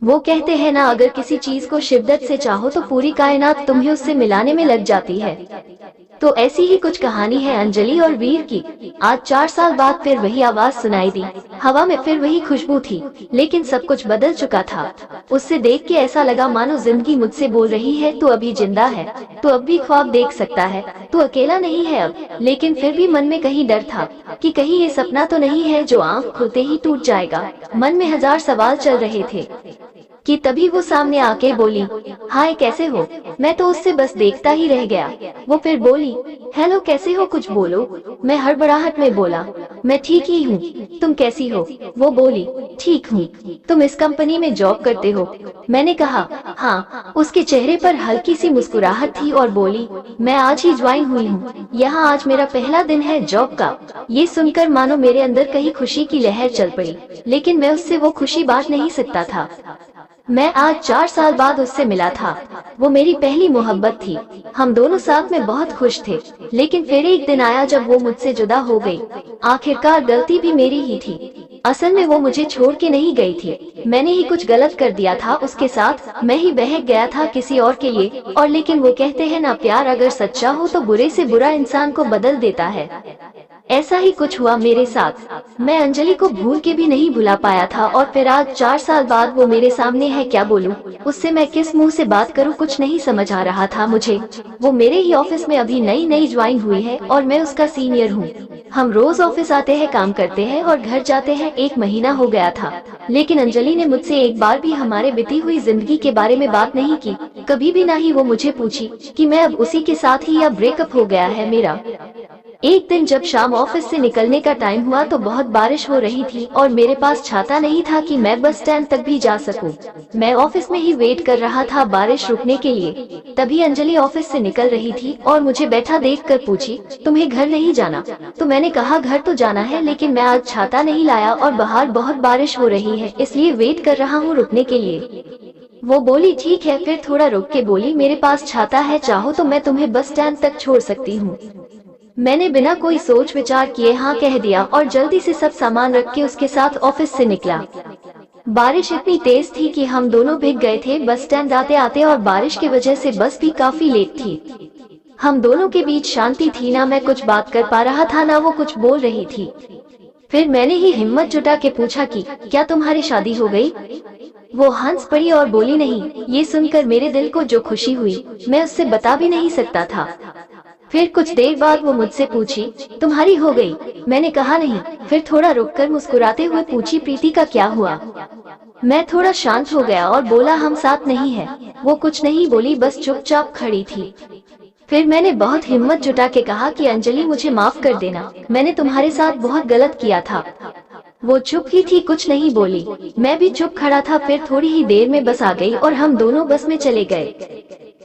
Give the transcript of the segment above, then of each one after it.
वो कहते हैं ना, अगर किसी चीज को शिद्दत से चाहो तो पूरी कायनात तुम्हें उससे मिलाने में लग जाती है। तो ऐसी ही कुछ कहानी है अंजलि और वीर की। आज 4 साल बाद फिर वही आवाज सुनाई दी, हवा में फिर वही खुशबू थी, लेकिन सब कुछ बदल चुका था। उससे देख के ऐसा लगा मानो जिंदगी मुझसे बोल रही है, तू अभी जिंदा है, तू अब भी ख्वाब देख सकता है, तू अकेला नहीं है अब। लेकिन फिर भी मन में कहीं डर था कि कहीं ये सपना तो नहीं है जो आंख खुलते ही टूट जाएगा। मन में हजार सवाल चल रहे थे कि तभी वो सामने आके बोली, हाय कैसे हो। मैं तो उससे बस देखता ही रह गया। वो फिर बोली, हेलो कैसे हो, कुछ बोलो। मैं हड़बड़ाहट में बोला, मैं ठीक ही हूँ, तुम कैसी हो। वो बोली, ठीक हूँ। तुम इस कंपनी में जॉब करते हो। मैंने कहा, हाँ। उसके चेहरे पर हल्की सी मुस्कुराहट थी और बोली, मैं आज ही ज्वाइन हुई हूँ यहाँ, आज मेरा पहला दिन है जॉब का। ये सुनकर मानो मेरे अंदर कहीं खुशी की लहर चल पड़ी, लेकिन मैं उससे वो खुशी बांट नहीं सकता था। मैं आज 4 साल बाद उससे मिला था। वो मेरी पहली मोहब्बत थी। हम दोनों साथ में बहुत खुश थे, लेकिन फिर एक दिन आया जब वो मुझसे जुदा हो गई। आखिरकार गलती भी मेरी ही थी। असल में वो मुझे छोड़ के नहीं गई थी, मैंने ही कुछ गलत कर दिया था उसके साथ। मैं ही बहक गया था किसी और के लिए। और लेकिन वो कहते हैं ना, प्यार अगर सच्चा हो तो बुरे से बुरा इंसान को बदल देता है। ऐसा ही कुछ हुआ मेरे साथ। मैं अंजलि को भूल के भी नहीं भुला पाया था, और फिर आज 4 साल बाद वो मेरे सामने है। क्या बोलूं उससे, मैं किस मुंह से बात करूं, कुछ नहीं समझ आ रहा था मुझे। वो मेरे ही ऑफिस में अभी नई नई ज्वाइन हुई है और मैं उसका सीनियर हूँ। हम रोज ऑफिस आते हैं, काम करते हैं और घर जाते हैं। 1 महीना हो गया था, लेकिन अंजलि ने मुझसे एक बार भी हमारे बीती हुई जिंदगी के बारे में बात नहीं की। कभी भी ना ही वो मुझे पूछी कि मैं अब उसी के साथ ही या ब्रेकअप हो गया है मेरा। एक दिन जब शाम ऑफिस से निकलने का टाइम हुआ तो बहुत बारिश हो रही थी और मेरे पास छाता नहीं था कि मैं बस स्टैंड तक भी जा सकूं। मैं ऑफिस में ही वेट कर रहा था बारिश रुकने के लिए। तभी अंजलि ऑफिस से निकल रही थी और मुझे बैठा देखकर पूछी, तुम्हें घर नहीं जाना। तो मैंने कहा, घर तो जाना है, लेकिन मैं आज छाता नहीं लाया और बाहर बहुत बारिश हो रही है, इसलिए वेट कर रहा हूँ रुकने के लिए। वो बोली, ठीक है। फिर थोड़ा रुक के बोली, मेरे पास छाता है, चाहो तो मैं तुम्हें बस स्टैंड तक छोड़ सकती हूँ। मैंने बिना कोई सोच विचार किए हाँ कह दिया और जल्दी से सब सामान रख के उसके साथ ऑफिस से निकला। बारिश इतनी तेज थी कि हम दोनों भीग गए थे बस स्टैंड आते आते, और बारिश की वजह से बस भी काफी लेट थी। हम दोनों के बीच शांति थी, ना मैं कुछ बात कर पा रहा था ना वो कुछ बोल रही थी। फिर मैंने ही हिम्मत जुटा के पूछा कि क्या तुम्हारी शादी हो गई। वो हंस पड़ी और बोली, नहीं। ये सुनकर मेरे दिल को जो खुशी हुई मैं उससे बता भी नहीं सकता था। फिर कुछ देर बाद वो मुझसे पूछी, तुम्हारी हो गई। मैंने कहा नहीं। फिर थोड़ा रुककर मुस्कुराते हुए पूछी, प्रीति का क्या हुआ। मैं थोड़ा शांत हो गया और बोला, हम साथ नहीं है। वो कुछ नहीं बोली, बस चुपचाप खड़ी थी। फिर मैंने बहुत हिम्मत जुटा के कहा कि अंजलि मुझे माफ कर देना, मैंने तुम्हारे साथ बहुत गलत किया था। वो चुप ही थी, कुछ नहीं बोली। मैं भी चुप खड़ा था। फिर थोड़ी ही देर में बस आ गई और हम दोनों बस में चले गए।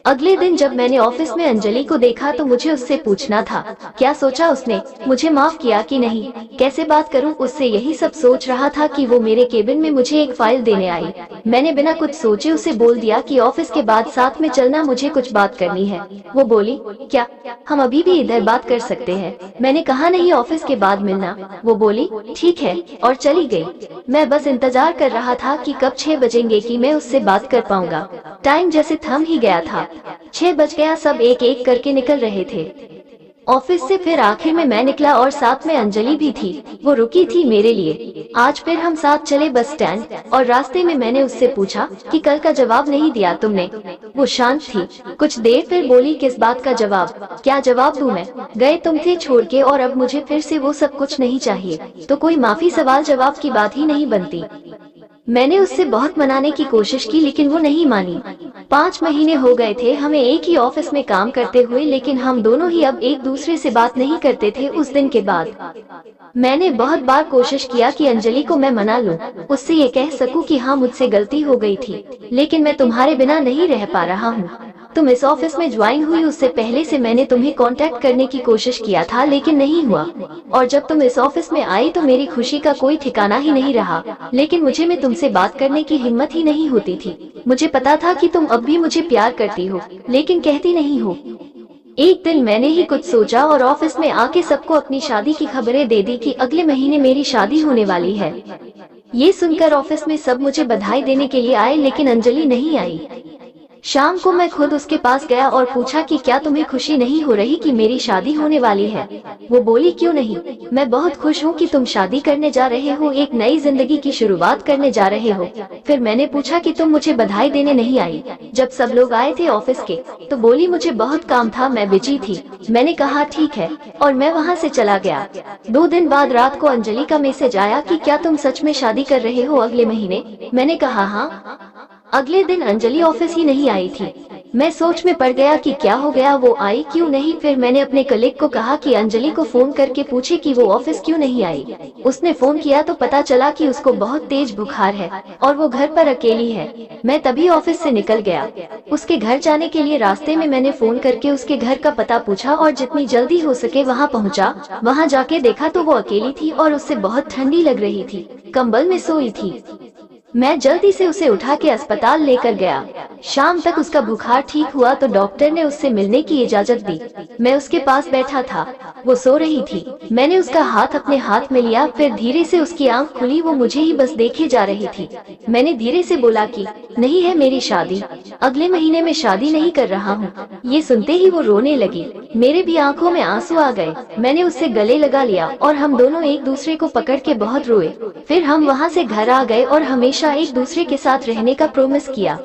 अगले दिन जब मैंने ऑफिस में अंजलि को देखा तो मुझे उससे पूछना था, क्या सोचा उसने, मुझे माफ किया कि नहीं, कैसे बात करूं उससे, यही सब सोच रहा था कि वो मेरे केबिन में मुझे एक फाइल देने आई। मैंने बिना कुछ सोचे उसे बोल दिया कि ऑफिस के बाद साथ में चलना, मुझे कुछ बात करनी है। वो बोली, क्या, हम अभी भी इधर बात कर सकते हैं। मैंने कहा, नहीं, ऑफिस के बाद मिलना। वो बोली, ठीक है, और चली गई। मैं बस इंतजार कर रहा था कि कब 6 बजेंगे कि मैं उससे बात कर पाऊंगा। टाइम जैसे थम ही गया था। 6 बज गया, सब एक एक करके निकल रहे थे ऑफिस से। फिर आखिर में मैं निकला और साथ में अंजलि भी थी। वो रुकी थी मेरे लिए। आज फिर हम साथ चले बस स्टैंड, और रास्ते में मैंने उससे पूछा कि कल का जवाब नहीं दिया तुमने। वो शांत थी कुछ देर, फिर बोली, किस बात का जवाब, क्या जवाब दूं मैं, गए तुम थे छोड़ के और अब मुझे फिर से वो सब कुछ नहीं चाहिए। तो कोई माफी सवाल जवाब की बात ही नहीं बनती। मैंने उससे बहुत मनाने की कोशिश की, लेकिन वो नहीं मानी। 5 महीने हो गए थे हमें एक ही ऑफिस में काम करते हुए, लेकिन हम दोनों ही अब एक दूसरे से बात नहीं करते थे। उस दिन के बाद मैंने बहुत बार कोशिश किया कि अंजलि को मैं मना लूं, उससे ये कह सकूं कि हाँ मुझसे गलती हो गई थी, लेकिन मैं तुम्हारे बिना नहीं रह पा रहा हूँ। तुम इस ऑफिस में ज्वाइन हुई उससे पहले से मैंने तुम्हें कांटेक्ट करने की कोशिश किया था, लेकिन नहीं हुआ। और जब तुम इस ऑफिस में आई तो मेरी खुशी का कोई ठिकाना ही नहीं रहा। लेकिन मुझे में तुमसे बात करने की हिम्मत ही नहीं होती थी। मुझे पता था कि तुम अब भी मुझे प्यार करती हो, लेकिन कहती नहीं हो। एक दिन मैंने ही कुछ सोचा और ऑफिस में आके सबको अपनी शादी की खबरें दे दी कि अगले महीने मेरी शादी होने वाली है। ये सुनकर ऑफिस में सब मुझे बधाई देने के लिए आए, लेकिन अंजलि नहीं आई। शाम को मैं खुद उसके पास गया और पूछा कि क्या तुम्हें खुशी नहीं हो रही कि मेरी शादी होने वाली है? वो बोली, क्यों नहीं, मैं बहुत खुश हूँ कि तुम शादी करने जा रहे हो, एक नई जिंदगी की शुरुआत करने जा रहे हो। फिर मैंने पूछा कि तुम मुझे बधाई देने नहीं आई? जब सब लोग आए थे ऑफिस के, तो बोली मुझे बहुत काम था, मैं बिजी थी। मैंने कहा ठीक है, और मैं वहाँ से चला गया। 2 दिन बाद रात को अंजलि का मैसेज आया कि क्या तुम सच में शादी कर रहे हो अगले महीने? मैंने कहा हाँ। अगले दिन अंजलि ऑफिस ही नहीं आई थी। मैं सोच में पड़ गया कि क्या हो गया, वो आई क्यों नहीं। फिर मैंने अपने कलीग को कहा कि अंजलि को फोन करके पूछे कि वो ऑफिस क्यों नहीं आई। उसने फोन किया तो पता चला कि उसको बहुत तेज बुखार है और वो घर पर अकेली है। मैं तभी ऑफिस से निकल गया। उसके घर जाने के लिए रास्ते में मैंने फोन करके उसके घर का पता पूछा और जितनी जल्दी हो सके वहाँ पहुँचा। वहाँ जाके देखा तो वो अकेली थी और उससे बहुत ठंडी लग रही थी, कंबल में सोई थी। मैं जल्दी से उसे उठा के अस्पताल लेकर गया। शाम तक उसका बुखार ठीक हुआ तो डॉक्टर ने उससे मिलने की इजाजत दी। मैं उसके पास बैठा था, वो सो रही थी। मैंने उसका हाथ अपने हाथ में लिया, फिर धीरे से उसकी आंख खुली, वो मुझे ही बस देखे जा रही थी। मैंने धीरे से बोला कि नहीं है मेरी शादी, अगले महीने में शादी नहीं कर रहा हूँ। ये सुनते ही वो रोने लगी, मेरे भी आंखों में आंसू आ गए। मैंने उससे गले लगा लिया और हम दोनों एक दूसरे को पकड़ के बहुत रोए। फिर हम वहाँ से घर आ गए और हमेशा एक दूसरे के साथ रहने का प्रॉमिस किया।